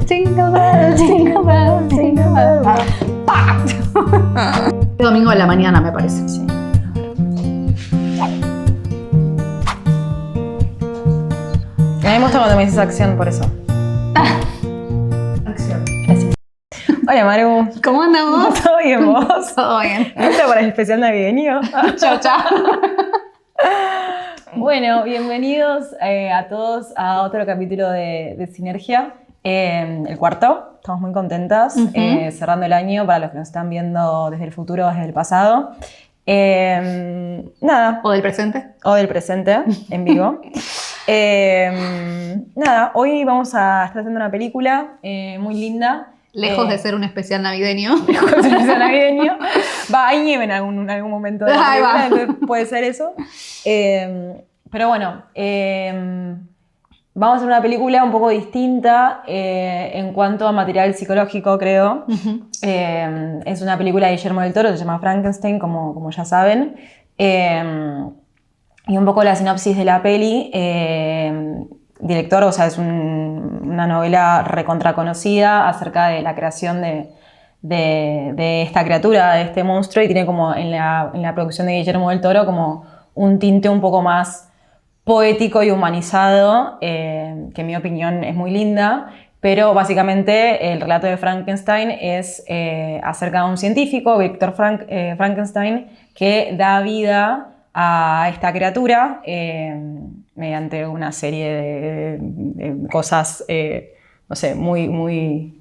Jingle bell, jingle bell, jingle bell. ¡Pah! Domingo a la mañana, me parece. Sí. A mí me gusta cuando me dices acción, por eso. Acción. Gracias. Hola, Maru. ¿Cómo andamos? ¿Todo bien, vos? Todo bien. ¿Lista para el especial navideño? Chao, chao. Bueno, bienvenidos a todos a otro capítulo de Sinergia, el cuarto. Estamos muy contentas, cerrando el año para los que nos están viendo desde el futuro, desde el pasado. Nada. ¿O del presente? O del presente, en vivo. Nada, hoy vamos a estar haciendo una película muy linda. Lejos de ser un especial navideño. Lejos de ser un especial navideño. Hay nieve en algún momento de la película, entonces puede ser eso. Pero bueno, vamos a hacer una película un poco distinta en cuanto a material psicológico, creo. Es una película de Guillermo del Toro, se llama Frankenstein, como ya saben. Y un poco la sinopsis de la peli. Director, o sea, es una novela recontraconocida acerca de la creación de esta criatura, de este monstruo, y tiene como en la producción de Guillermo del Toro como un tinte un poco más poético y humanizado, que en mi opinión es muy linda, pero básicamente el relato de Frankenstein es acerca de un científico, Víctor Frankenstein, que da vida a esta criatura mediante una serie de cosas, no sé, muy...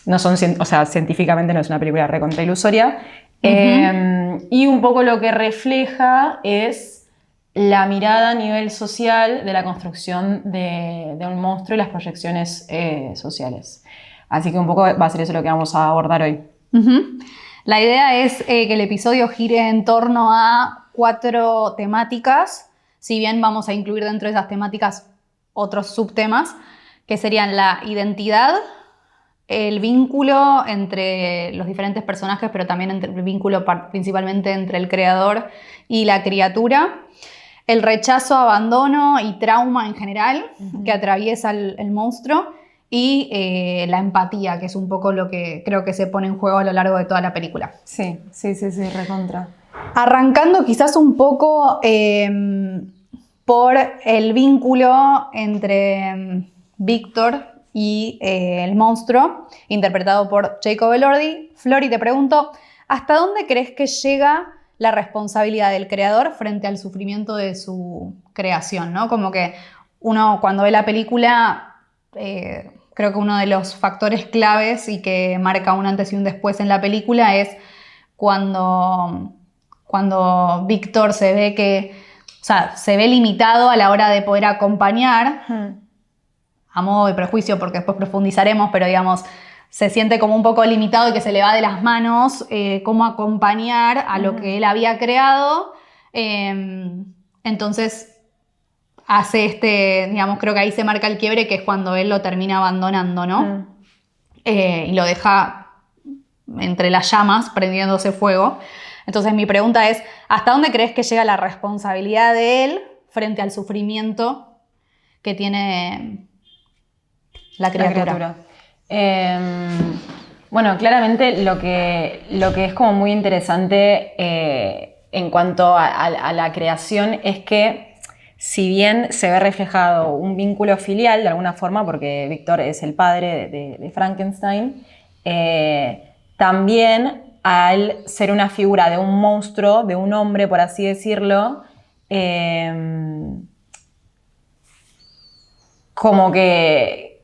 No son, o sea, científicamente no es una película recontra ilusoria. Y un poco lo que refleja es la mirada a nivel social de la construcción de un monstruo y las proyecciones sociales. Así que un poco va a ser eso lo que vamos a abordar hoy. La idea es que el episodio gire en torno a 4 temáticas, si bien vamos a incluir dentro de esas temáticas otros subtemas, que serían la identidad, el vínculo entre los diferentes personajes, pero también el vínculo principalmente entre el creador y la criatura, el rechazo, abandono y trauma en general que atraviesa el monstruo, y la empatía, que es un poco lo que creo que se pone en juego a lo largo de toda la película. Sí, recontra. Arrancando quizás un poco por el vínculo entre Víctor y el monstruo, interpretado por Jacob Elordi. Flori, te pregunto, ¿hasta dónde crees que llega la responsabilidad del creador frente al sufrimiento de su creación, ¿no? Como que uno cuando ve la película, creo que uno de los factores claves y que marca un antes y un después en la película es cuando Víctor se ve limitado a la hora de poder acompañar, a modo de prejuicio, porque después profundizaremos, pero digamos, se siente como un poco limitado y que se le va de las manos cómo acompañar a lo que él había creado. Entonces hace digamos, creo que ahí se marca el quiebre, que es cuando él lo termina abandonando, ¿no? Y lo deja entre las llamas, prendiéndose fuego. Entonces mi pregunta es, ¿hasta dónde crees que llega la responsabilidad de él frente al sufrimiento que tiene la criatura? Bueno, claramente lo que es como muy interesante en cuanto a la creación es que si bien se ve reflejado un vínculo filial de alguna forma, porque Víctor es el padre de Frankenstein, también al ser una figura de un monstruo, de un hombre, por así decirlo, como que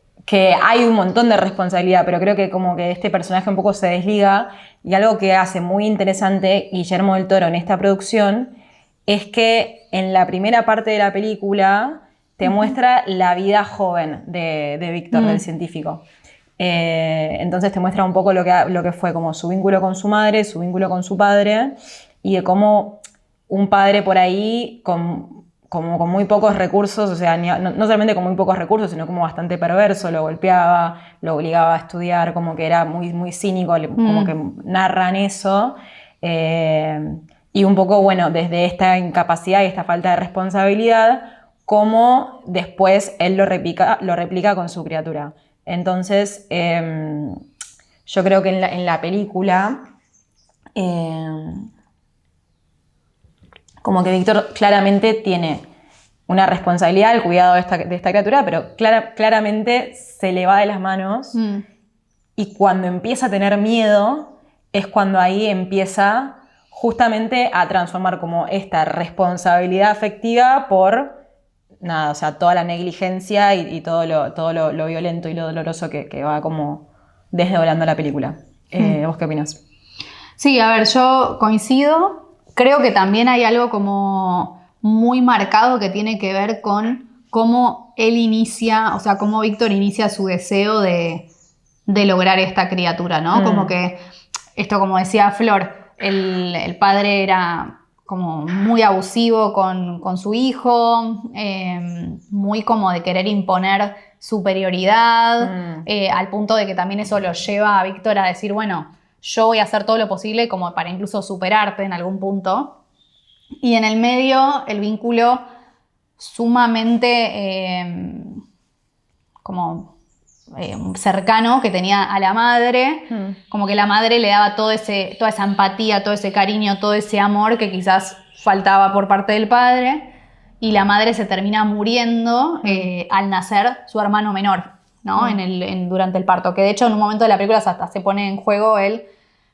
hay un montón de responsabilidad, pero creo que como que este personaje un poco se desliga, y algo que hace muy interesante Guillermo del Toro en esta producción es que en la primera parte de la película te muestra la vida joven de Víctor, del científico. Entonces te muestra un poco lo que fue como su vínculo con su madre, su vínculo con su padre, y de cómo un padre por ahí con muy pocos recursos, o sea, no solamente con muy pocos recursos, sino como bastante perverso, lo golpeaba, lo obligaba a estudiar, como que era muy, muy cínico, como que narran eso. Y un poco, bueno, desde esta incapacidad y esta falta de responsabilidad, cómo después él lo replica con su criatura. Entonces, yo creo que en la película, como que Víctor claramente tiene una responsabilidad al cuidado de esta criatura, pero claramente se le va de las manos. Y cuando empieza a tener miedo, es cuando ahí empieza justamente a transformar como esta responsabilidad afectiva por nada, o sea, toda la negligencia y todo lo violento y lo doloroso que va como desdoblando la película. ¿Vos qué opinas? Sí, a ver, yo coincido. Creo que también hay algo como muy marcado que tiene que ver con cómo él inicia, o sea, cómo Víctor inicia su deseo de lograr esta criatura, ¿no? Como que esto, como decía Flor, el padre era como muy abusivo con su hijo, muy como de querer imponer superioridad, al punto de que también eso lo lleva a Víctor a decir, bueno, yo voy a hacer todo lo posible como para incluso superarte en algún punto. Y en el medio, el vínculo sumamente cercano que tenía a la madre, como que la madre le daba toda esa empatía, todo ese cariño, todo ese amor que quizás faltaba por parte del padre, y la madre se termina muriendo al nacer su hermano menor, ¿no? Durante el parto, que de hecho en un momento de la película hasta se pone en juego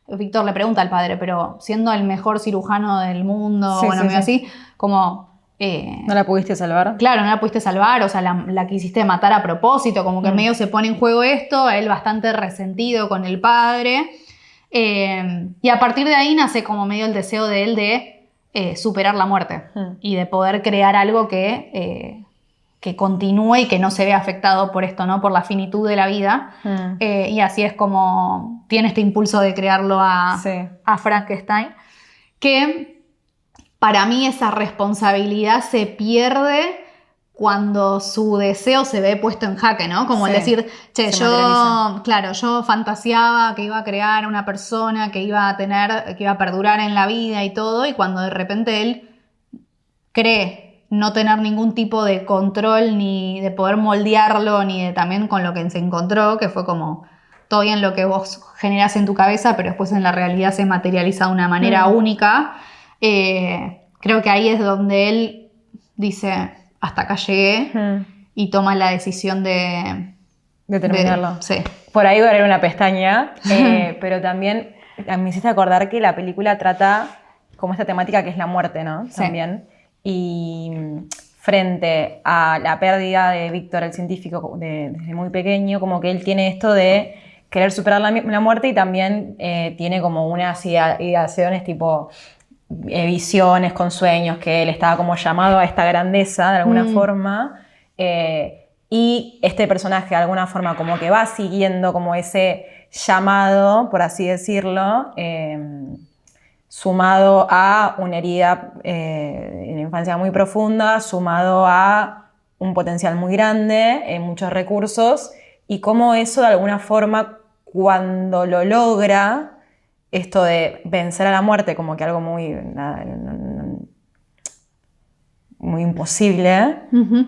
Víctor le pregunta al padre, pero siendo el mejor cirujano del mundo, así, como... ¿No la pudiste salvar? Claro, no la pudiste salvar, o sea, la quisiste matar a propósito, como que en medio se pone en juego esto, él bastante resentido con el padre, y a partir de ahí nace como medio el deseo de él de superar la muerte y de poder crear algo que continúe y que no se vea afectado por esto, ¿no? Por la finitud de la vida, y así es como tiene este impulso de crearlo a Frankenstein, que... Para mí esa responsabilidad se pierde cuando su deseo se ve puesto en jaque, ¿no? Como el decir, che, yo fantaseaba que iba a crear una persona que iba a perdurar en la vida y todo, y cuando de repente él cree no tener ningún tipo de control ni de poder moldearlo, ni de también con lo que se encontró, que fue como todo bien lo que vos generás en tu cabeza, pero después en la realidad se materializa de una manera única. Creo que ahí es donde él dice hasta acá llegué y toma la decisión de terminarlo. Sí. Por ahí voy a abrir una pestaña, pero también me hiciste acordar que la película trata como esta temática que es la muerte, ¿no? Sí. También. Y frente a la pérdida de Víctor, el científico, desde muy pequeño, como que él tiene esto de querer superar la muerte, y también tiene como unas ideaciones tipo... visiones con sueños, que él estaba como llamado a esta grandeza de alguna forma, y este personaje de alguna forma como que va siguiendo como ese llamado, por así decirlo, sumado a una herida en la infancia muy profunda, sumado a un potencial muy grande, muchos recursos, y cómo eso de alguna forma cuando lo logra, esto de vencer a la muerte como que algo muy imposible,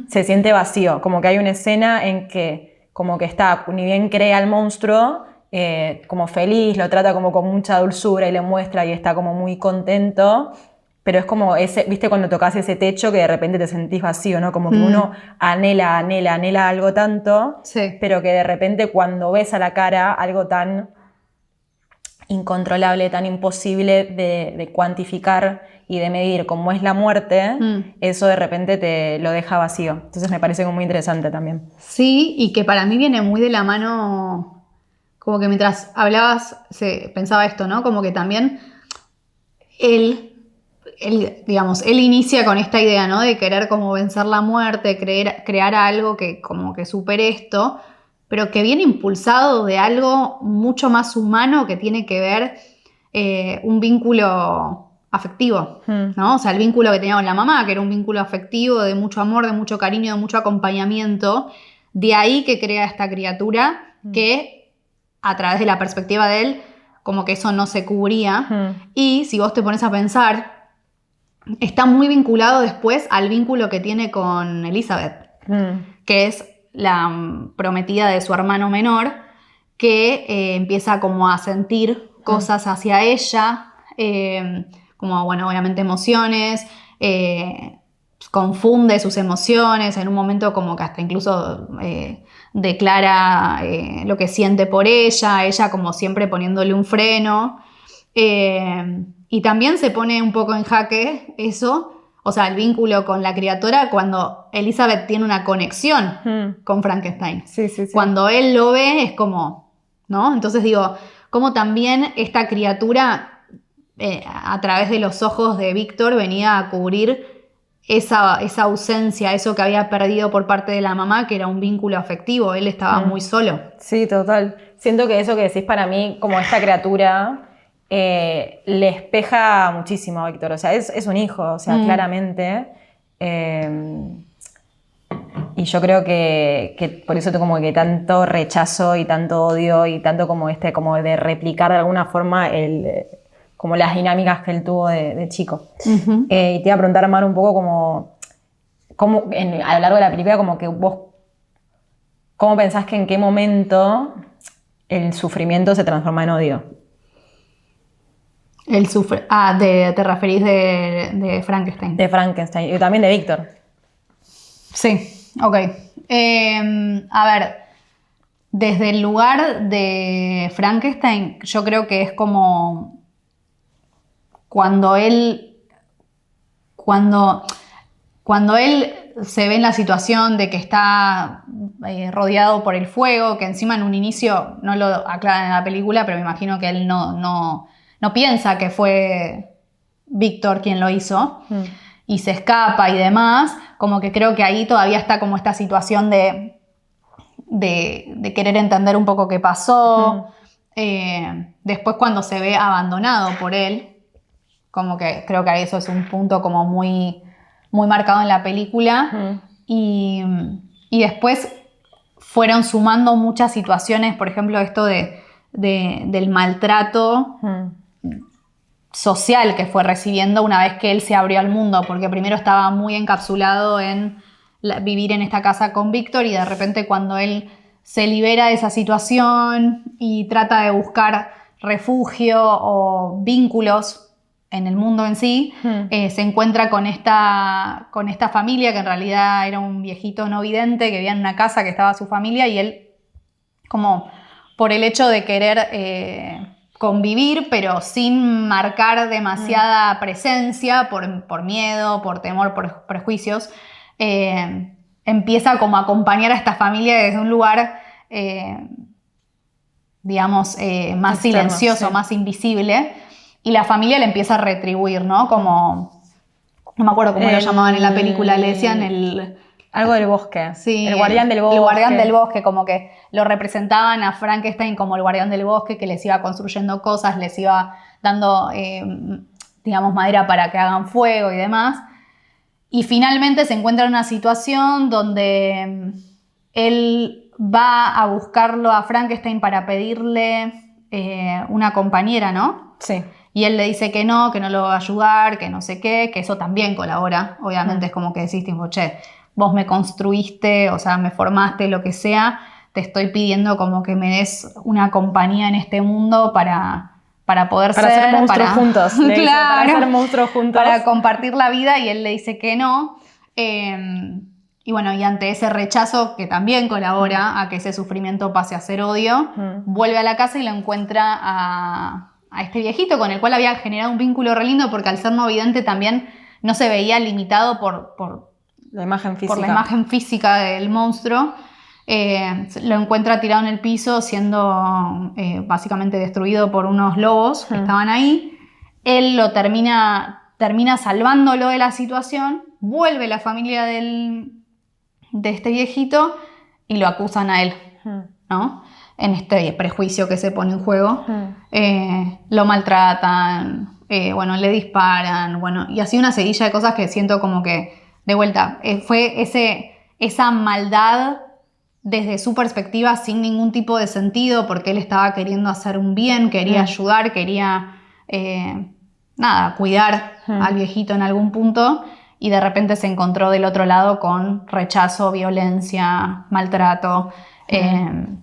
se siente vacío, como que hay una escena en que como que está, ni bien crea al monstruo, como feliz, lo trata como con mucha dulzura y le muestra y está como muy contento, pero es como ese, viste cuando tocas ese techo que de repente te sentís vacío, ¿no? Como que uno anhela algo tanto, pero que de repente cuando ves a la cara algo tan incontrolable, tan imposible de cuantificar y de medir como es la muerte, eso de repente te lo deja vacío. Entonces me parece como muy interesante también. Sí, y que para mí viene muy de la mano, como que mientras hablabas pensaba esto, ¿no? Como que también él inicia con esta idea, ¿no? De querer como vencer la muerte, crear algo que como que supere esto, pero que viene impulsado de algo mucho más humano que tiene que ver un vínculo afectivo, ¿no? O sea, el vínculo que tenía con la mamá, que era un vínculo afectivo de mucho amor, de mucho cariño, de mucho acompañamiento. De ahí que crea esta criatura que, a través de la perspectiva de él, como que eso no se cubría. Y si vos te pones a pensar, está muy vinculado después al vínculo que tiene con Elizabeth, que es la prometida de su hermano menor, que empieza como a sentir cosas hacia ella, como, bueno, obviamente emociones, confunde sus emociones, en un momento como que hasta incluso declara lo que siente por ella como siempre poniéndole un freno, y también se pone un poco en jaque eso, o sea, el vínculo con la criatura cuando Elizabeth tiene una conexión con Frankenstein. Sí, sí, sí. Cuando él lo ve es como, ¿no? Entonces digo, como también esta criatura a través de los ojos de Víctor venía a cubrir esa ausencia, eso que había perdido por parte de la mamá, que era un vínculo afectivo. Él estaba muy solo. Sí, total. Siento que eso que decís para mí, como esta criatura, le espeja muchísimo a Víctor. O sea, es un hijo, o sea, claramente. Y yo creo que por eso tengo como que tanto rechazo y tanto odio y tanto como como de replicar de alguna forma como las dinámicas que él tuvo de chico. Y te iba a preguntar, Mar, un poco como a lo largo de la película, como que vos, ¿cómo pensás que en qué momento el sufrimiento se transforma en odio? Te referís de Frankenstein. De Frankenstein y también de Víctor. Sí, ok. A ver, desde el lugar de Frankenstein, yo creo que es como cuando él se ve en la situación de que está rodeado por el fuego, que encima en un inicio no lo aclaran en la película, pero me imagino que él no piensa que fue Víctor quien lo hizo, y se escapa y demás, como que creo que ahí todavía está como esta situación de querer entender un poco qué pasó. Después cuando se ve abandonado por él, como que creo que eso es un punto como muy, muy marcado en la película. Y después fueron sumando muchas situaciones, por ejemplo, esto del maltrato social que fue recibiendo una vez que él se abrió al mundo, porque primero estaba muy encapsulado en vivir en esta casa con Víctor, y de repente cuando él se libera de esa situación y trata de buscar refugio o vínculos en el mundo en sí, se encuentra con esta familia que en realidad era un viejito no vidente que vivía en una casa que estaba su familia, y él, como por el hecho de querer convivir pero sin marcar demasiada presencia por miedo, por temor, por prejuicios, empieza como a acompañar a esta familia desde un lugar digamos más externo, silencioso, sí, más invisible. Y la familia le empieza a retribuir, ¿no? Como, no me acuerdo cómo lo llamaban en la película, le decían algo del bosque. Sí, el guardián del bosque. El guardián del bosque, como que lo representaban a Frankenstein como el guardián del bosque, que les iba construyendo cosas, les iba dando, digamos, madera para que hagan fuego y demás. Y finalmente se encuentra en una situación donde él va a buscarlo a Frankenstein para pedirle una compañera, ¿no? Sí. Y él le dice que no lo va a ayudar, que no sé qué, que eso también colabora. Obviamente es como que decís, tipo, che, vos me construiste, o sea, me formaste, lo que sea, te estoy pidiendo como que me des una compañía en este mundo para poder ser monstruos juntos. Claro, para ser monstruos juntos. Para compartir la vida, y él le dice que no. Y bueno, y ante ese rechazo, que también colabora a que ese sufrimiento pase a ser odio, vuelve a la casa y lo encuentra a este viejito con el cual había generado un vínculo re lindo, porque al ser no vidente también no se veía limitado por la imagen física. Por la imagen física del monstruo. Lo encuentra tirado en el piso, siendo básicamente destruido por unos lobos que estaban ahí. Él lo termina salvándolo de la situación. Vuelve la familia de este viejito y lo acusan a él, ¿no? En este prejuicio que se pone en juego. Lo maltratan, bueno, le disparan, bueno, y así una seguilla de cosas que siento como que, de vuelta, fue esa maldad desde su perspectiva sin ningún tipo de sentido, porque él estaba queriendo hacer un bien, quería ayudar, quería cuidar al viejito en algún punto, y de repente se encontró del otro lado con rechazo, violencia, maltrato.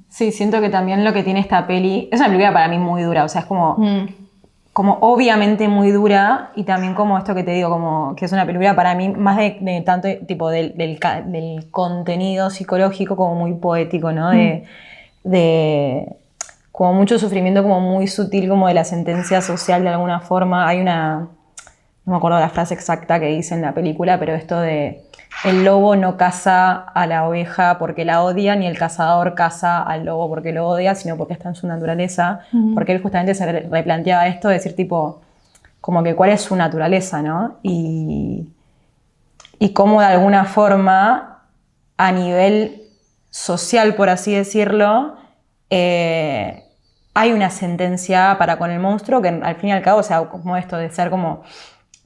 Sí, siento que también lo que tiene esta peli, es una película para mí muy dura, o sea, es como obviamente muy dura, y también como esto que te digo, como que es una película para mí más de tanto tipo del contenido psicológico como muy poético, ¿no? De como mucho sufrimiento como muy sutil, como de la sentencia social de alguna forma. Hay no me acuerdo la frase exacta que dice en la película, pero esto de el lobo no caza a la oveja porque la odia, ni el cazador caza al lobo porque lo odia, sino porque está en su naturaleza. Porque él justamente se replanteaba esto, de decir tipo, como que cuál es su naturaleza, ¿no? Y cómo de alguna forma, a nivel social, por así decirlo, hay una sentencia para con el monstruo que al fin y al cabo, o sea, como esto de ser como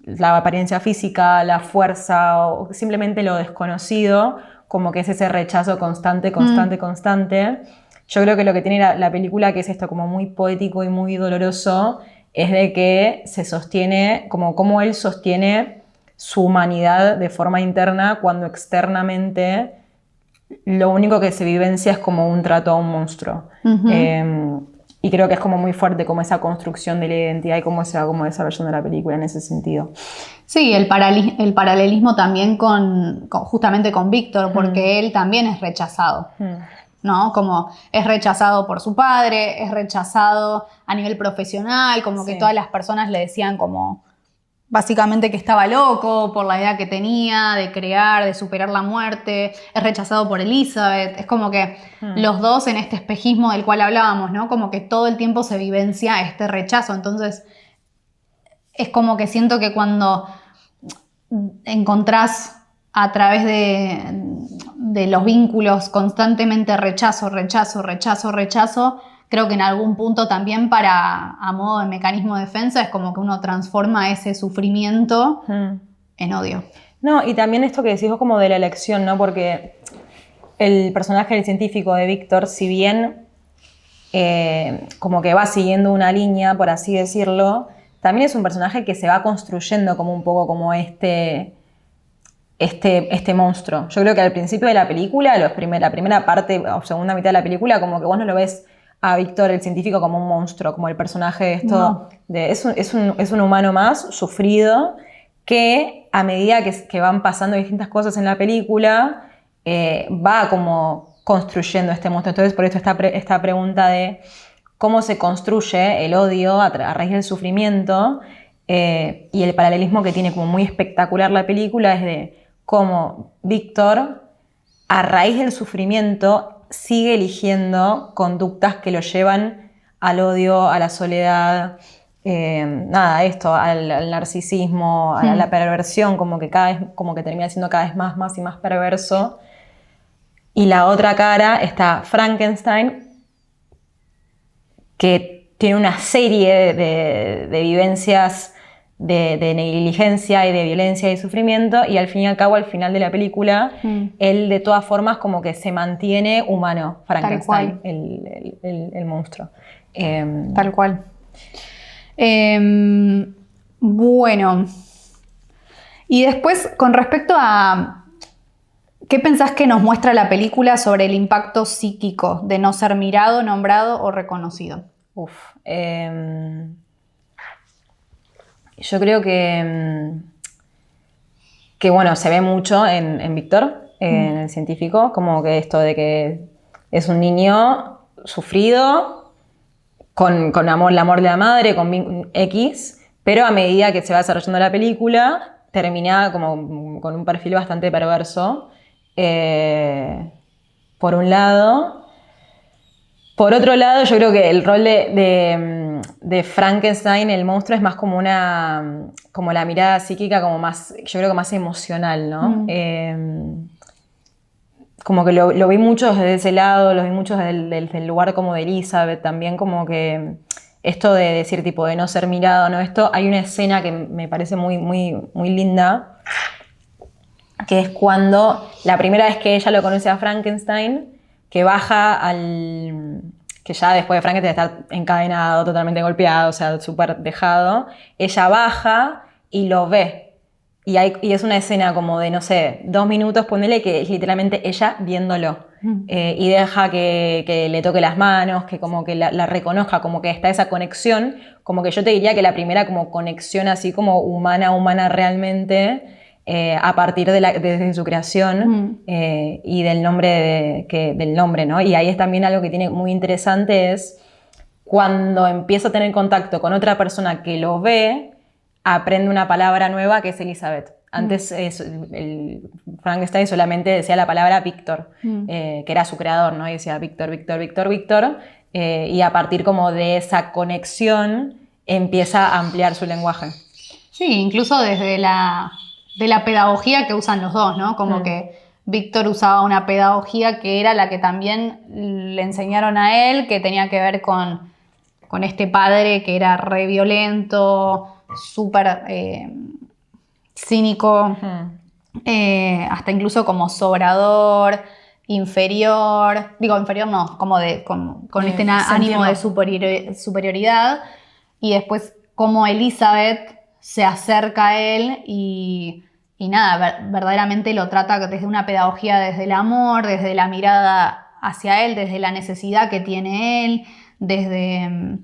la apariencia física, la fuerza o simplemente lo desconocido, como que es ese rechazo constante. Yo creo que lo que tiene la película, que es esto como muy poético y muy doloroso, es de que se sostiene, como él sostiene su humanidad de forma interna cuando externamente lo único que se vivencia es como un trato a un monstruo. Y creo que es como muy fuerte como esa construcción de la identidad y cómo se va como desarrollando la película en ese sentido. Sí, el paralelismo también justamente con Víctor, porque él también es rechazado, ¿no? Como es rechazado por su padre, es rechazado a nivel profesional, como que todas las personas le decían como básicamente que estaba loco por la idea que tenía de crear, de superar la muerte. Es rechazado por Elizabeth. Es como que los dos en este espejismo del cual hablábamos, ¿no? Como que todo el tiempo se vivencia este rechazo. Entonces es como que siento que cuando encontrás a través de los vínculos constantemente rechazo, creo que en algún punto también a modo de mecanismo de defensa es como que uno transforma ese sufrimiento en odio. No, y también esto que decís vos como de la elección, ¿no? Porque el personaje del científico de Víctor, si bien como que va siguiendo una línea, por así decirlo, también es un personaje que se va construyendo como un poco como este monstruo. Yo creo que al principio de la película, la primera parte o segunda mitad de la película, como que vos no lo ves a Víctor, el científico, como un monstruo, como el personaje de esto. No. Es un humano más sufrido que a medida que van pasando distintas cosas en la película, va como construyendo este monstruo. Entonces, por esto esta pregunta de cómo se construye el odio a raíz del sufrimiento, y el paralelismo que tiene como muy espectacular la película es de cómo Víctor, a raíz del sufrimiento, sigue eligiendo conductas que lo llevan al odio, a la soledad, al narcisismo, a la perversión, como que termina siendo cada vez más y más perverso. Y la otra cara está Frankenstein, que tiene una serie de vivencias de negligencia y de violencia y sufrimiento, y al fin y al cabo, al final de la película, él de todas formas como que se mantiene humano, Frankenstein, el monstruo. Tal cual. Bueno, y después con respecto a ¿qué pensás que nos muestra la película sobre el impacto psíquico de no ser mirado, nombrado o reconocido? Yo creo que bueno, se ve mucho en Víctor, en el científico, como que esto de que es un niño sufrido, con el amor de la madre, con X, pero a medida que se va desarrollando la película, termina como con un perfil bastante perverso, por un lado. Por otro lado, yo creo que el rol de Frankenstein, el monstruo, es más como como la mirada psíquica, como más, yo creo que más emocional, ¿no? Como que lo vi mucho desde ese lado, lo vi mucho desde el lugar como de Elizabeth, también como que esto de decir tipo de no ser mirado, ¿no? Hay una escena que me parece muy, muy, muy linda, que es cuando la primera vez que ella lo conoce a Frankenstein, que baja que ya después de Frankenstein estar encadenado, totalmente golpeado, o sea, súper dejado, ella baja y lo ve. y es una escena como de, no sé, 2 minutos, ponele, que es literalmente ella viéndolo. Y deja que le toque las manos, que como que la reconozca, como que está esa conexión, como que yo te diría que la primera como conexión así como humana realmente, a partir desde su creación y del nombre, del nombre, ¿no? Y ahí es también algo que tiene muy interesante, es cuando empieza a tener contacto con otra persona que lo ve, aprende una palabra nueva que es Elizabeth. Antes el Frankenstein solamente decía la palabra Víctor, que era su creador, ¿no? Y decía Víctor, Víctor, Víctor, Víctor. Y a partir como de esa conexión empieza a ampliar su lenguaje. Sí, incluso desde de la pedagogía que usan los dos, ¿no? Como que Víctor usaba una pedagogía que era la que también le enseñaron a él, que tenía que ver con este padre que era re violento, súper cínico, hasta incluso como sobrador, inferior no, como con este ánimo de superioridad, y después como Elizabeth se acerca a él y nada, verdaderamente lo trata desde una pedagogía, desde el amor, desde la mirada hacia él, desde la necesidad que tiene él, desde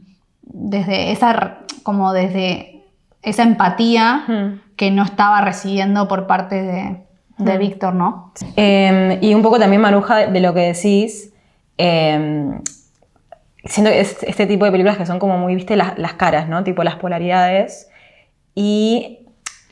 esa empatía que no estaba recibiendo por parte de Víctor, ¿no? Y un poco también, Maruja, de lo que decís, siento que es este tipo de películas que son como muy, viste, las caras, ¿no? Tipo las polaridades. Y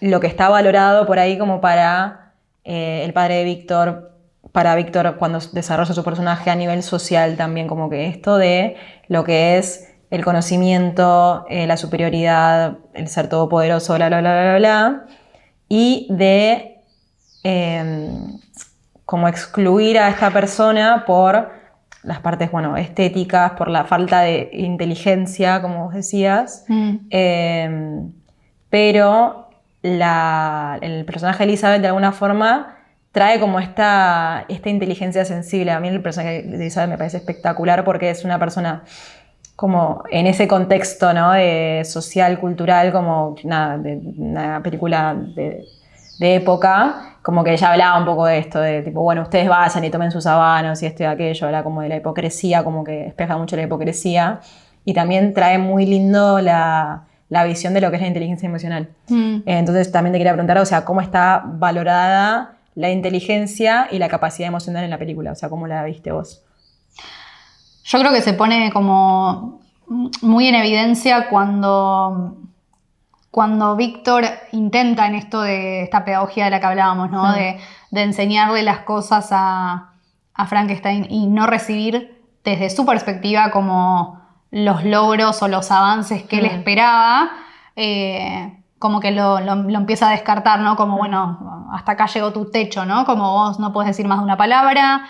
lo que está valorado por ahí como para el padre de Víctor, para Víctor cuando desarrolla su personaje a nivel social también, como que esto de lo que es el conocimiento, la superioridad, el ser todopoderoso, bla, bla, bla, bla, bla, y de como excluir a esta persona por las partes, bueno, estéticas, por la falta de inteligencia, como vos decías, pero el personaje de Elizabeth de alguna forma trae como esta inteligencia sensible. A mí el personaje de Elizabeth me parece espectacular porque es una persona como en ese contexto, ¿no? Social, cultural, como nada, de una película de época, como que ella hablaba un poco de esto, de tipo, bueno, ustedes vayan y tomen sus habanos y esto y aquello, habla como de la hipocresía, como que espeja mucho la hipocresía, y también trae muy lindo la visión de lo que es la inteligencia emocional. Entonces también te quería preguntar, o sea, ¿cómo está valorada la inteligencia y la capacidad emocional en la película? O sea, ¿cómo la viste vos? Yo creo que se pone como muy en evidencia cuando Víctor intenta en esto de esta pedagogía de la que hablábamos, ¿no? De enseñarle las cosas a Frankenstein y no recibir desde su perspectiva como los logros o los avances que él esperaba, como que lo empieza a descartar, ¿no? Como, bueno, hasta acá llegó tu techo, ¿no? Como vos no podés decir más de una palabra,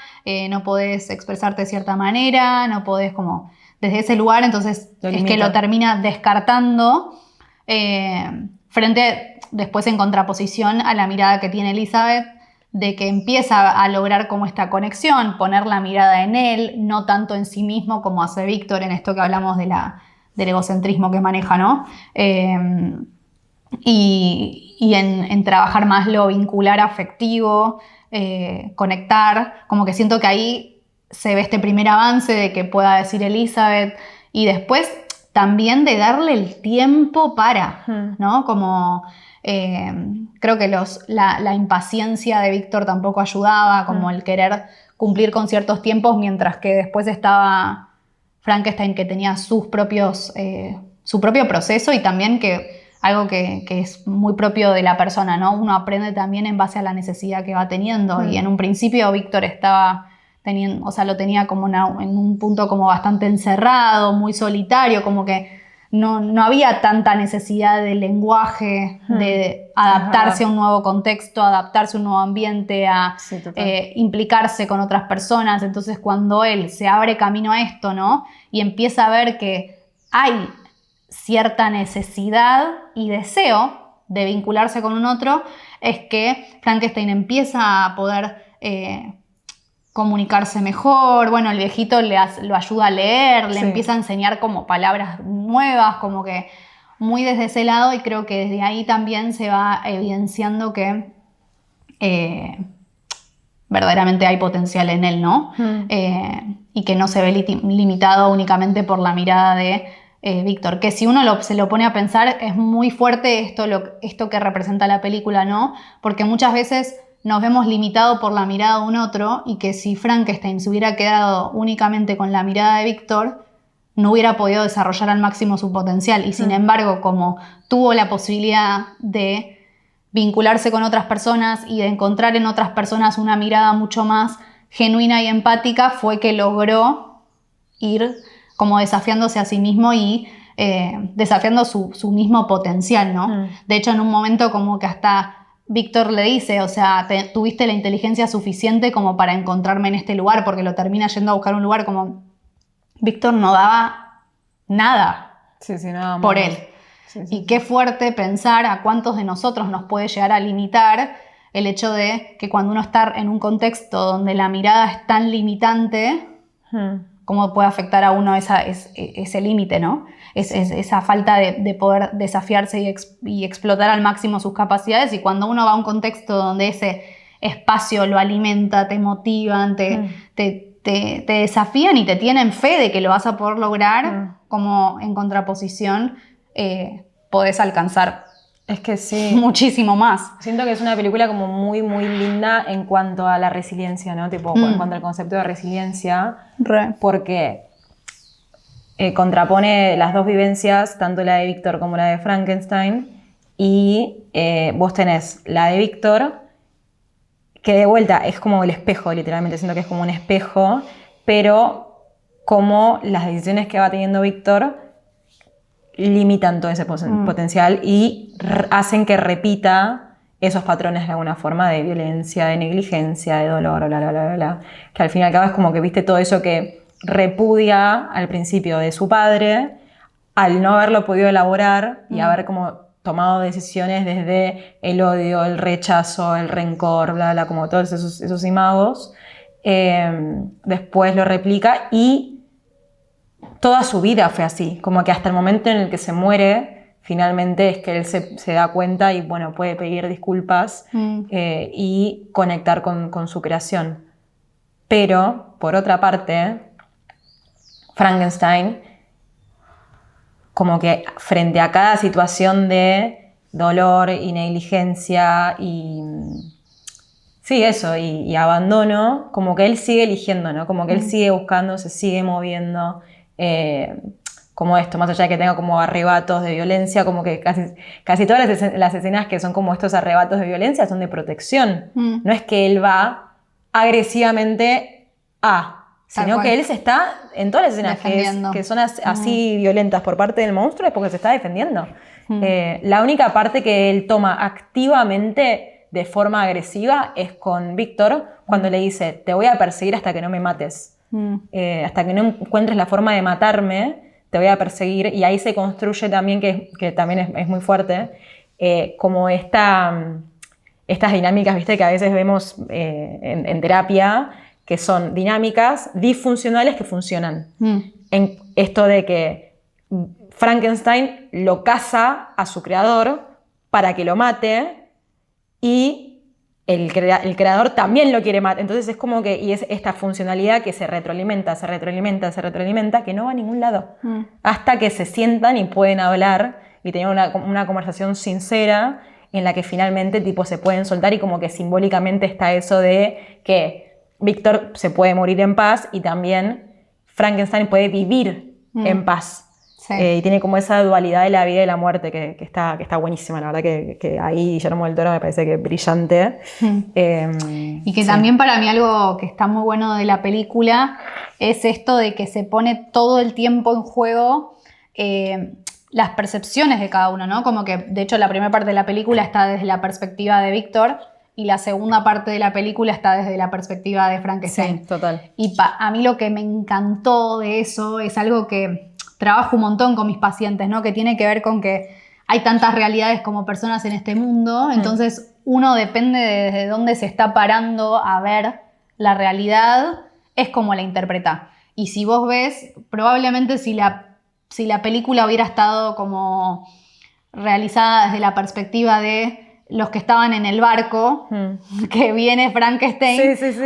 no podés expresarte de cierta manera, no podés como... Desde ese lugar, entonces es que lo termina descartando frente, después en contraposición a la mirada que tiene Elizabeth, de que empieza a lograr como esta conexión, poner la mirada en él, no tanto en sí mismo como hace Víctor en esto que hablamos del egocentrismo que maneja, ¿no? Y en trabajar más lo vincular afectivo, conectar, como que siento que ahí se ve este primer avance de que pueda decir Elizabeth, y después también de darle el tiempo para, ¿no? Como creo que la impaciencia de Víctor tampoco ayudaba, como el querer cumplir con ciertos tiempos, mientras que después estaba Frankenstein, que tenía su propio proceso, y también que algo que es muy propio de la persona, ¿no? Uno aprende también en base a la necesidad que va teniendo, y en un principio Víctor estaba teniendo, o sea, lo tenía como en un punto como bastante encerrado, muy solitario, como que no había tanta necesidad del lenguaje, de adaptarse a un nuevo contexto, adaptarse a un nuevo ambiente, a implicarse con otras personas. Entonces cuando él se abre camino a esto, ¿no? Y empieza a ver que hay cierta necesidad y deseo de vincularse con un otro, es que Frankenstein empieza a poder comunicarse mejor. Bueno, el viejito lo ayuda a leer, le empieza a enseñar como palabras nuevas, como que muy desde ese lado y creo que desde ahí también se va evidenciando que verdaderamente hay potencial en él, ¿no? Y que no se ve limitado únicamente por la mirada de Víctor, que si uno se lo pone a pensar es muy fuerte esto que representa la película, ¿no? Porque muchas veces nos vemos limitados por la mirada de un otro y que si Frankenstein se hubiera quedado únicamente con la mirada de Víctor, no hubiera podido desarrollar al máximo su potencial. Y sin embargo, como tuvo la posibilidad de vincularse con otras personas y de encontrar en otras personas una mirada mucho más genuina y empática, fue que logró ir como desafiándose a sí mismo y desafiando su mismo potencial, ¿no? De hecho, en un momento como que hasta Víctor le dice, o sea, tuviste la inteligencia suficiente como para encontrarme en este lugar, porque lo termina yendo a buscar un lugar como Víctor no daba nada nada por más. él. Y qué fuerte pensar a cuántos de nosotros nos puede llegar a limitar el hecho de que cuando uno está en un contexto donde la mirada es tan limitante, cómo puede afectar a uno ese límite, ¿no? Esa falta de poder desafiarse y explotar al máximo sus capacidades. Y cuando uno va a un contexto donde ese espacio lo alimenta, te motivan, te desafían y te tienen fe de que lo vas a poder lograr, como en contraposición podés alcanzar es que sí, muchísimo más. Siento que es una película como muy, muy linda en cuanto a la resiliencia, ¿no? Tipo, en cuanto al concepto de resiliencia. Porque contrapone las dos vivencias, tanto la de Víctor como la de Frankenstein. Y vos tenés la de Víctor, que de vuelta es como el espejo, literalmente. Siento que es como un espejo, pero como las decisiones que va teniendo Víctor limitan todo ese potencial y hacen que repita esos patrones de alguna forma de violencia, de negligencia, de dolor, bla, bla, bla, bla, que al fin y al cabo es como que viste todo eso que repudia al principio de su padre, al no haberlo podido elaborar y haber como tomado decisiones desde el odio, el rechazo, el rencor, bla, bla, como todos esos imagos, después lo replica y toda su vida fue así, como que hasta el momento en el que se muere, finalmente es que él se da cuenta y bueno, puede pedir disculpas y conectar con su creación. Pero, por otra parte, Frankenstein, como que frente a cada situación de dolor y negligencia y y abandono, como que él sigue eligiendo, ¿no? Como que él sigue buscando, se sigue moviendo. Como esto, más allá de que tenga como arrebatos de violencia, como que casi todas las escenas que son como estos arrebatos de violencia son de protección. No es que él va agresivamente sino que él se está, en todas las escenas que son así violentas por parte del monstruo, es porque se está defendiendo. La única parte que él toma activamente de forma agresiva es con Víctor, cuando le dice, te voy a perseguir hasta que no me mates. Hasta que no encuentres la forma de matarme, te voy a perseguir. Y ahí se construye también, que también es muy fuerte, como estas dinámicas, ¿viste? Que a veces vemos en terapia, que son dinámicas disfuncionales que funcionan. En esto de que Frankenstein lo caza a su creador para que lo mate y el creador también lo quiere matar. Entonces es como que, y es esta funcionalidad que se retroalimenta, que no va a ningún lado. Hasta que se sientan y pueden hablar y tener una conversación sincera en la que finalmente tipo, se pueden soltar y como que simbólicamente está eso de que Víctor se puede morir en paz y también Frankenstein puede vivir en paz. Y tiene como esa dualidad de la vida y la muerte que está buenísima, la verdad que ahí Guillermo del Toro me parece que es brillante. Y que también para mí algo que está muy bueno de la película es esto de que se pone todo el tiempo en juego las percepciones de cada uno, ¿no? Como que de hecho la primera parte de la película está desde la perspectiva de Víctor y la segunda parte de la película está desde la perspectiva de Frankenstein. Sí, total. Y a mí lo que me encantó de eso es algo que trabajo un montón con mis pacientes, ¿no? Que tiene que ver con que hay tantas realidades como personas en este mundo, entonces uno depende de desde dónde se está parando a ver la realidad, es como la interpreta. Y si vos ves, probablemente si la película hubiera estado como realizada desde la perspectiva de los que estaban en el barco, que viene Frankenstein. Sí.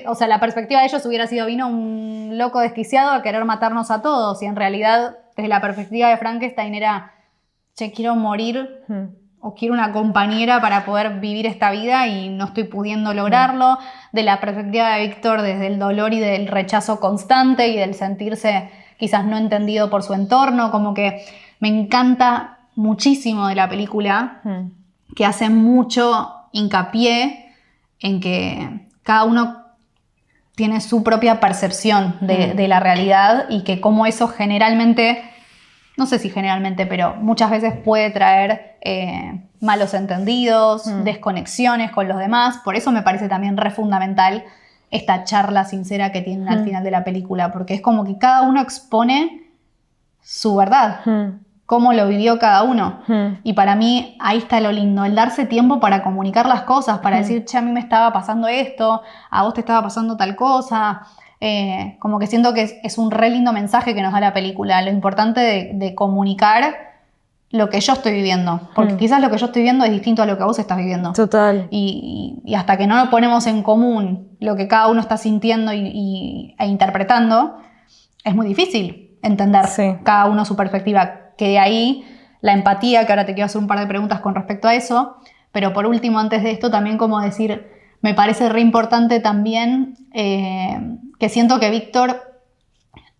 O sea, la perspectiva de ellos hubiera sido, vino un loco desquiciado a querer matarnos a todos, y en realidad, desde la perspectiva de Frankenstein era, che, quiero morir, o quiero una compañera para poder vivir esta vida y no estoy pudiendo lograrlo. De la perspectiva de Víctor, desde el dolor y del rechazo constante y del sentirse quizás no entendido por su entorno, como que me encanta muchísimo de la película, que hace mucho hincapié en que cada uno tiene su propia percepción de la realidad, y que como eso generalmente, no sé si generalmente, pero muchas veces puede traer malos entendidos, desconexiones con los demás. Por eso me parece también re fundamental esta charla sincera que tienen al final de la película, porque es como que cada uno expone su verdad, cómo lo vivió cada uno. Y para mí ahí está lo lindo, el darse tiempo para comunicar las cosas, para decir, che, a mí me estaba pasando esto, a vos te estaba pasando tal cosa. Como que siento que es un re lindo mensaje que nos da la película, lo importante de comunicar lo que yo estoy viviendo, porque quizás lo que yo estoy viendo es distinto a lo que vos estás viviendo. Total. Y hasta que no lo ponemos en común, lo que cada uno está sintiendo e interpretando, es muy difícil entender cada uno su perspectiva. Que de ahí la empatía, que ahora te quiero hacer un par de preguntas con respecto a eso, pero por último, antes de esto, también como decir, me parece re importante también que siento que Víctor,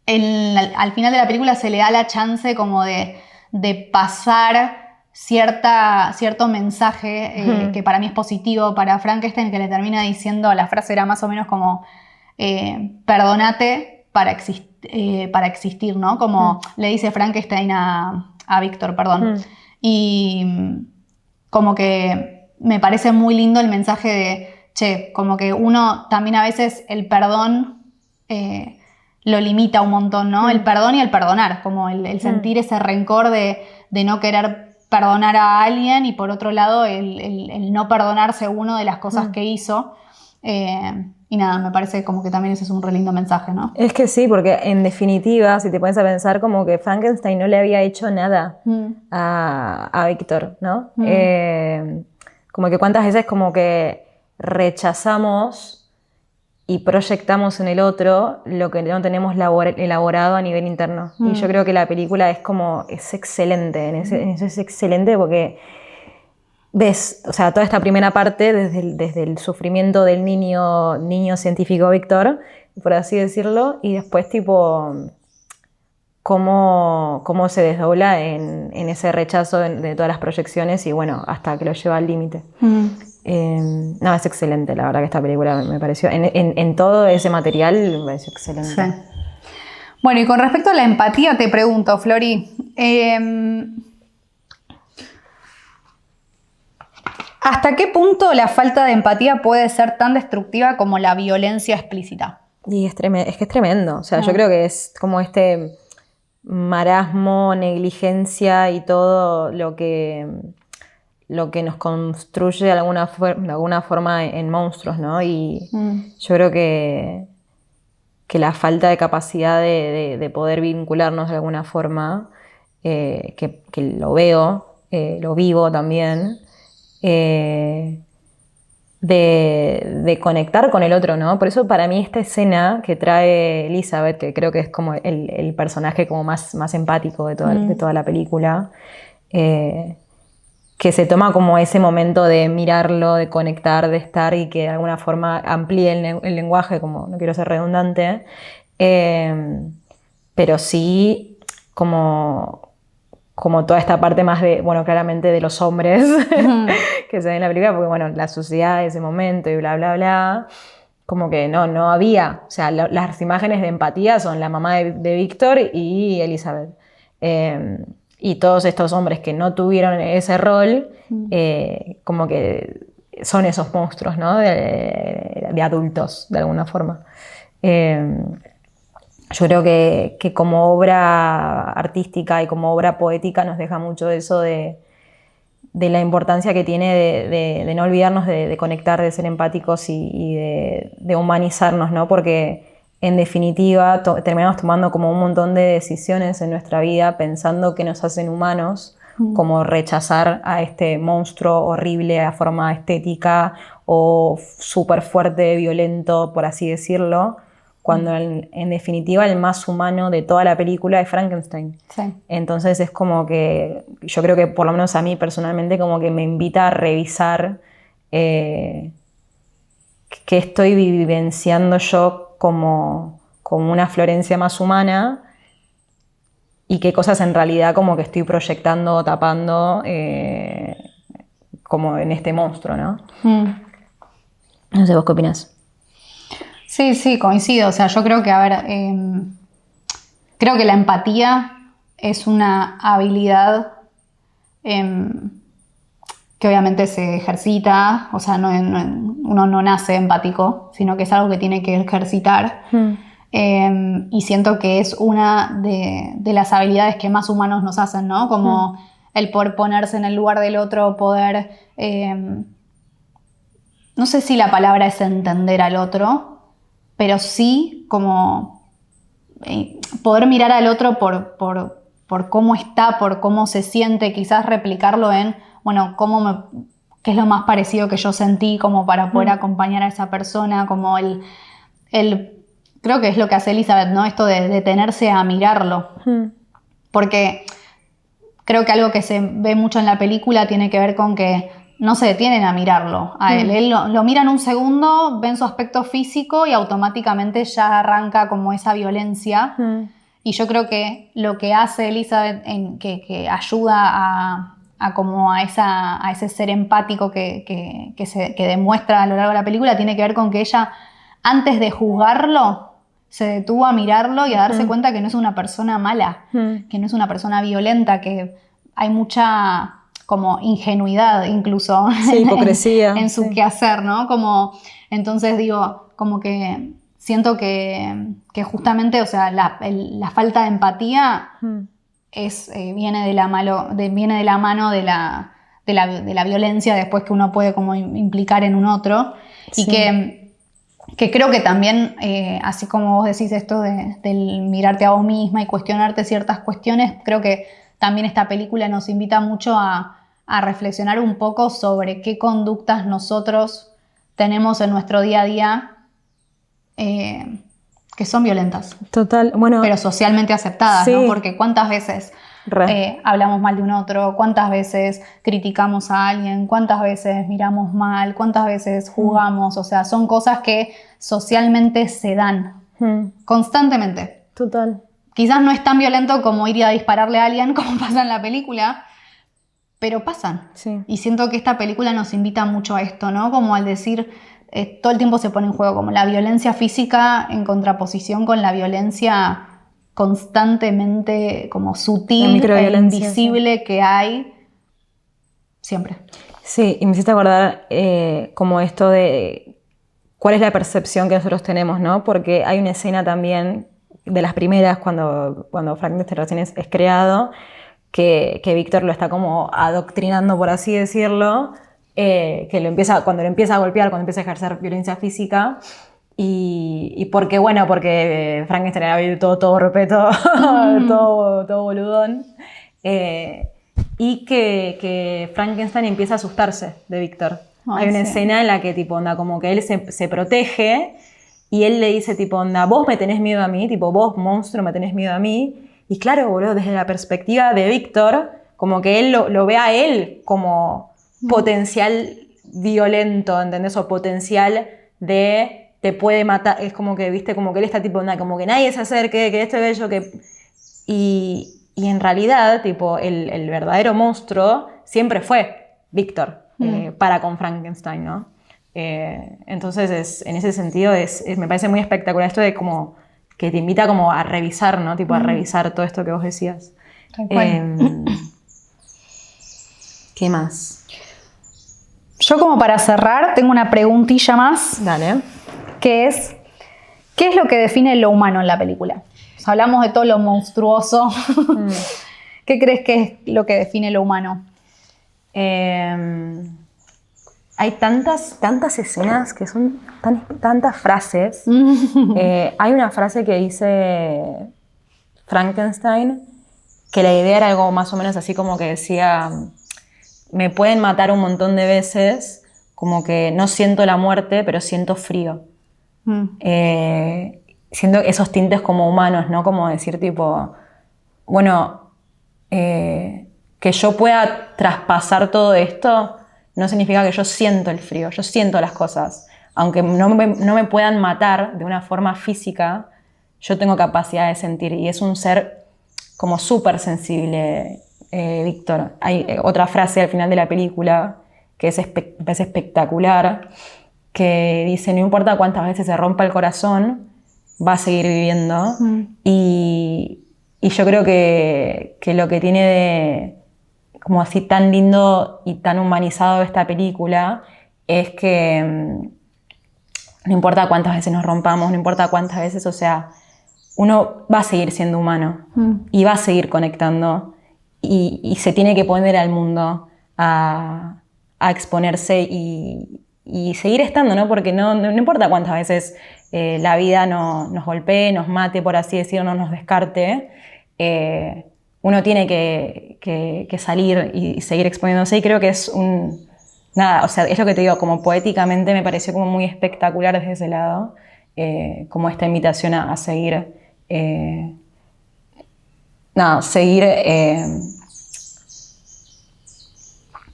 al final de la película se le da la chance como de pasar cierto mensaje que para mí es positivo para Frankenstein, que le termina diciendo, la frase era más o menos como, perdónate para existir, ¿no? Como le dice Frankenstein a Víctor, perdón. Y como que me parece muy lindo el mensaje de, che, como que uno también a veces el perdón lo limita un montón, ¿no? El perdón y el perdonar, como el sentir ese rencor de no querer perdonar a alguien, y por otro lado el no perdonarse uno de las cosas que hizo. Y nada, me parece como que también ese es un re lindo mensaje, ¿no? Es que sí, porque en definitiva, si te pones a pensar, como que Frankenstein no le había hecho nada a Víctor, ¿no? Como que cuántas veces como que rechazamos y proyectamos en el otro lo que no tenemos elaborado a nivel interno. Y yo creo que la película es excelente, en eso es excelente, porque ves, o sea, toda esta primera parte desde el sufrimiento del niño científico Víctor, por así decirlo, y después tipo cómo se desdobla en ese rechazo de todas las proyecciones, y bueno, hasta que lo lleva al límite. No, es excelente, la verdad que esta película me pareció, en todo ese material me pareció excelente. Sí. Bueno, y con respecto a la empatía te pregunto, Flori, ¿hasta qué punto la falta de empatía puede ser tan destructiva como la violencia explícita? Y es que es tremendo, o sea, yo creo que es como este marasmo, negligencia y todo lo que nos construye de alguna forma en monstruos, ¿no? Y yo creo que la falta de capacidad de poder vincularnos de alguna forma, que lo veo, lo vivo también, de conectar con el otro, ¿no? Por eso para mí esta escena que trae Elizabeth, que creo que es como el personaje como más empático de toda la película, que se toma como ese momento de mirarlo, de conectar, de estar, y que de alguna forma amplíe el lenguaje, como no quiero ser redundante, pero sí como toda esta parte más de, bueno, claramente de los hombres que se ve en la película, porque bueno, la sociedad de ese momento y bla, bla, bla, como que no había, o sea, las imágenes de empatía son la mamá de Víctor y Elizabeth. Y todos estos hombres que no tuvieron ese rol, como que son esos monstruos, ¿no? de adultos, de alguna forma. Yo creo que como obra artística y como obra poética nos deja mucho eso de la importancia que tiene de no olvidarnos de conectar, de ser empáticos y de humanizarnos, ¿no? Porque en definitiva terminamos tomando como un montón de decisiones en nuestra vida pensando que nos hacen humanos, como rechazar a este monstruo horrible a forma estética o súper fuerte, violento, por así decirlo, cuando en definitiva el más humano de toda la película es Frankenstein. Sí. Entonces es como que, yo creo que por lo menos a mí personalmente como que me invita a revisar qué estoy vivenciando yo como una Florencia más humana y qué cosas en realidad como que estoy proyectando o tapando como en este monstruo, ¿no? No sé, ¿vos qué opinás? Sí, coincido. O sea, yo creo que, a ver, creo que la empatía es una habilidad que obviamente se ejercita, o sea, uno no nace empático, sino que es algo que tiene que ejercitar. Y siento que es una de las habilidades que más humanos nos hacen, ¿no? Como el poder ponerse en el lugar del otro, poder... no sé si la palabra es entender al otro, pero sí como poder mirar al otro por cómo está, por cómo se siente, quizás replicarlo en, bueno, qué es lo más parecido que yo sentí como para poder acompañar a esa persona, como creo que es lo que hace Elizabeth, ¿no? Esto de detenerse a mirarlo. Porque creo que algo que se ve mucho en la película tiene que ver con que no se detienen a mirarlo a él. Él lo miran un segundo, ven su aspecto físico y automáticamente ya arranca como esa violencia. Y yo creo que lo que hace Elizabeth que ayuda a ese ser empático que demuestra a lo largo de la película tiene que ver con que ella, antes de juzgarlo, se detuvo a mirarlo y a darse cuenta que no es una persona mala, que no es una persona violenta, que hay mucha como ingenuidad incluso hipocresía en su quehacer, ¿no? Entonces digo, como que siento que justamente, o sea, la falta de empatía viene de la mano de la violencia después que uno puede como implicar en un otro. Y que creo que también, así como vos decís esto del mirarte a vos misma y cuestionarte ciertas cuestiones, creo que también esta película nos invita mucho a reflexionar un poco sobre qué conductas nosotros tenemos en nuestro día a día que son violentas. Total, bueno. Pero socialmente aceptadas, ¿no? Porque cuántas veces hablamos mal de un otro, cuántas veces criticamos a alguien, cuántas veces miramos mal, cuántas veces juzgamos, o sea, son cosas que socialmente se dan constantemente. Total. Quizás no es tan violento como ir a dispararle a alguien como pasa en la película, pero pasan. Y siento que esta película nos invita mucho a esto, ¿no? Como al decir, todo el tiempo se pone en juego como la violencia física en contraposición con la violencia constantemente como sutil e invisible que hay siempre. Sí, y me hiciste acordar como esto de cuál es la percepción que nosotros tenemos, ¿no? Porque hay una escena también de las primeras cuando Frankenstein recién es creado, que Víctor lo está como adoctrinando, por así decirlo, cuando lo empieza a golpear, cuando empieza a ejercer violencia física. Y porque Frankenstein era todo repeto, todo boludón. Y que Frankenstein empieza a asustarse de Víctor. Hay una escena en la que tipo onda, como que él se protege y él le dice tipo onda, vos me tenés miedo a mí, tipo vos monstruo me tenés miedo a mí. Y claro, boludo, desde la perspectiva de Víctor, como que él lo ve a él como potencial violento, ¿entendés? O potencial de te puede matar. Es como que, viste, como que él está tipo, como que nadie se acerque, que esto y aquello, que... Y en realidad, tipo, el verdadero monstruo siempre fue Víctor, para con Frankenstein, ¿no? Entonces, en ese sentido, me parece muy espectacular esto de como que te invita como a revisar, ¿no? Tipo, a revisar todo esto que vos decías. ¿Qué más? Yo como para cerrar tengo una preguntilla más. Dale. Que es, ¿qué es lo que define lo humano en la película? O sea, hablamos de todo lo monstruoso. ¿Qué crees que es lo que define lo humano? Hay tantas escenas que son tantas frases. Hay una frase que dice Frankenstein que la idea era algo más o menos así como que decía, me pueden matar un montón de veces, como que no siento la muerte, pero siento frío. Siento esos tintes como humanos, ¿no? Como decir tipo, bueno, que yo pueda traspasar todo esto no significa que yo siento el frío, yo siento las cosas. Aunque no me puedan matar de una forma física, yo tengo capacidad de sentir y es un ser como súper sensible, Víctor. Hay otra frase al final de la película que me parece espectacular, que dice, no importa cuántas veces se rompa el corazón, va a seguir viviendo. Y yo creo que lo que tiene de como así tan lindo y tan humanizado esta película es que no importa cuántas veces nos rompamos, no importa cuántas veces, o sea, uno va a seguir siendo humano y va a seguir conectando y se tiene que poner al mundo a exponerse y seguir estando, ¿no? Porque no importa cuántas veces la vida nos golpee, nos mate, por así decirlo, nos descarte, uno tiene que salir y seguir exponiéndose y creo que es nada, o sea, es lo que te digo, como poéticamente me pareció como muy espectacular desde ese lado, como esta invitación a seguir, seguir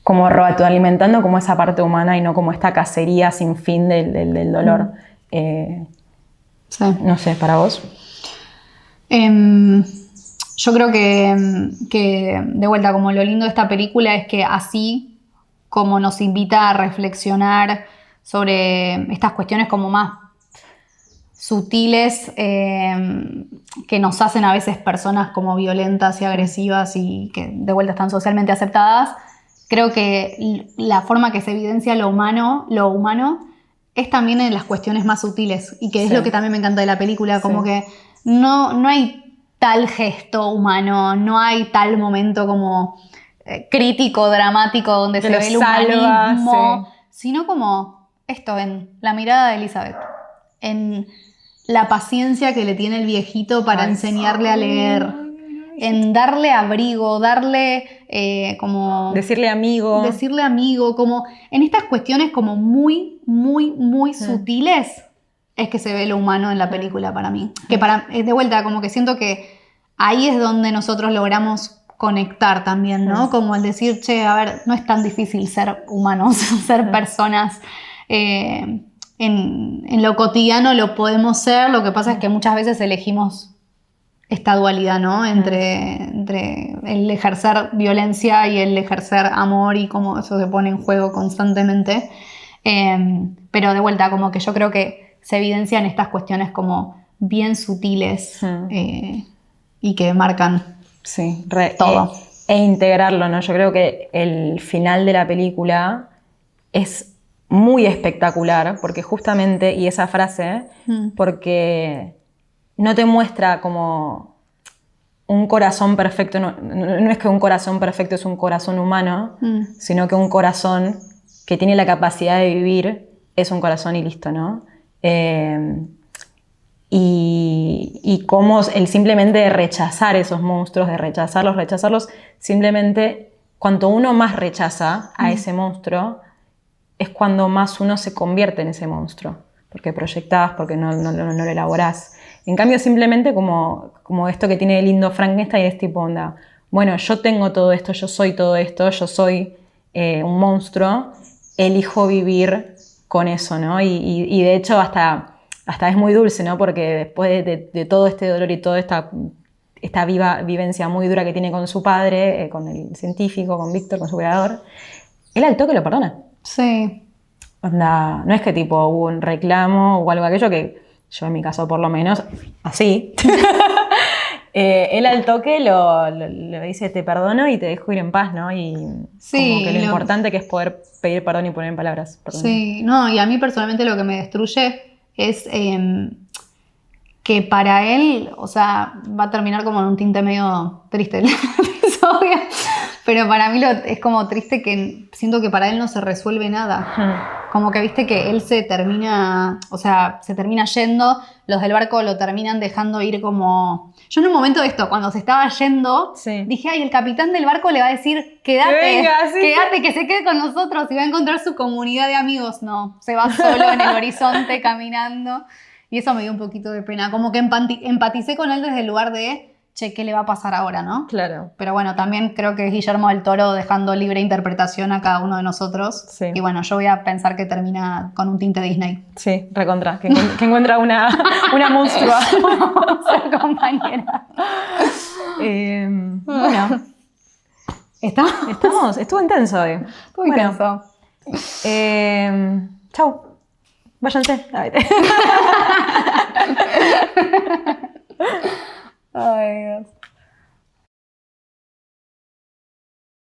como alimentando como esa parte humana y no como esta cacería sin fin del dolor. Sí. No sé, ¿para vos? Yo creo que, de vuelta, como lo lindo de esta película es que así como nos invita a reflexionar sobre estas cuestiones como más sutiles que nos hacen a veces personas como violentas y agresivas y que de vuelta están socialmente aceptadas, creo que la forma que se evidencia lo humano es también en las cuestiones más sutiles y que es lo que también me encanta de la película, como que no hay tal gesto humano, no hay tal momento como crítico, dramático, donde se ve el humanismo, sino como esto, en la mirada de Elizabeth, en la paciencia que le tiene el viejito para enseñarle a leer, en darle abrigo, darle como... Decirle amigo, como en estas cuestiones como muy, muy, muy sutiles, es que se ve lo humano en la película para mí. Que de vuelta, como que siento que ahí es donde nosotros logramos conectar también, ¿no? Como el decir, che, a ver, no es tan difícil ser humanos, ser personas. En lo cotidiano lo podemos ser, lo que pasa es que muchas veces elegimos esta dualidad, ¿no? Entre el ejercer violencia y el ejercer amor y cómo eso se pone en juego constantemente. Pero de vuelta, como que yo creo que se evidencian estas cuestiones como bien sutiles y que marcan todo. E integrarlo, ¿no? Yo creo que el final de la película es muy espectacular, porque justamente, y esa frase, porque no te muestra como un corazón perfecto, no es que un corazón perfecto es un corazón humano, sino que un corazón que tiene la capacidad de vivir es un corazón y listo, ¿no? Y cómo el simplemente rechazar esos monstruos, de rechazarlos, simplemente cuanto uno más rechaza a ese monstruo, es cuando más uno se convierte en ese monstruo, porque proyectás, porque no lo elaborás. En cambio, simplemente como esto que tiene de lindo Frankenstein es tipo onda, bueno, yo tengo todo esto, yo soy todo esto, yo soy un monstruo, elijo vivir con eso, ¿no? Y de hecho hasta es muy dulce, ¿no? Porque después de todo este dolor y toda esta vivencia muy dura que tiene con su padre, con el científico, con Víctor, con su creador, él al toque lo perdona. Sí. Onda, no es que tipo hubo un reclamo o algo de aquello, que yo en mi caso por lo menos, así. Él al toque lo dice, te perdono y te dejo ir en paz, ¿no? Y como que lo importante que es poder pedir perdón y poner en palabras. Perdón. Sí, no, y a mí personalmente lo que me destruye es que para él, o sea, va a terminar como en un tinte medio triste el episodio, pero para mí es como triste que siento que para él no se resuelve nada. Como que viste que él se termina yendo, los del barco lo terminan dejando ir como Yo en un momento de esto, cuando se estaba yendo, Sí. dije, ay, el capitán del barco le va a decir, quédate, venga, sí, quédate, que se quede con nosotros y va a encontrar su comunidad de amigos. No, se va solo en el horizonte caminando. Y eso me dio un poquito de pena. Como que empaticé con él desde el lugar de, che, ¿qué le va a pasar ahora, no? Claro. Pero bueno, también creo que es Guillermo del Toro dejando libre interpretación a cada uno de nosotros. Sí. Y bueno, yo voy a pensar que termina con un tinte Disney. Sí, recontra. Que encuentra una monstrua. Ser compañera. Bueno, ¿Estamos? estuvo intenso hoy. Estuvo intenso. Chau. Váyanse.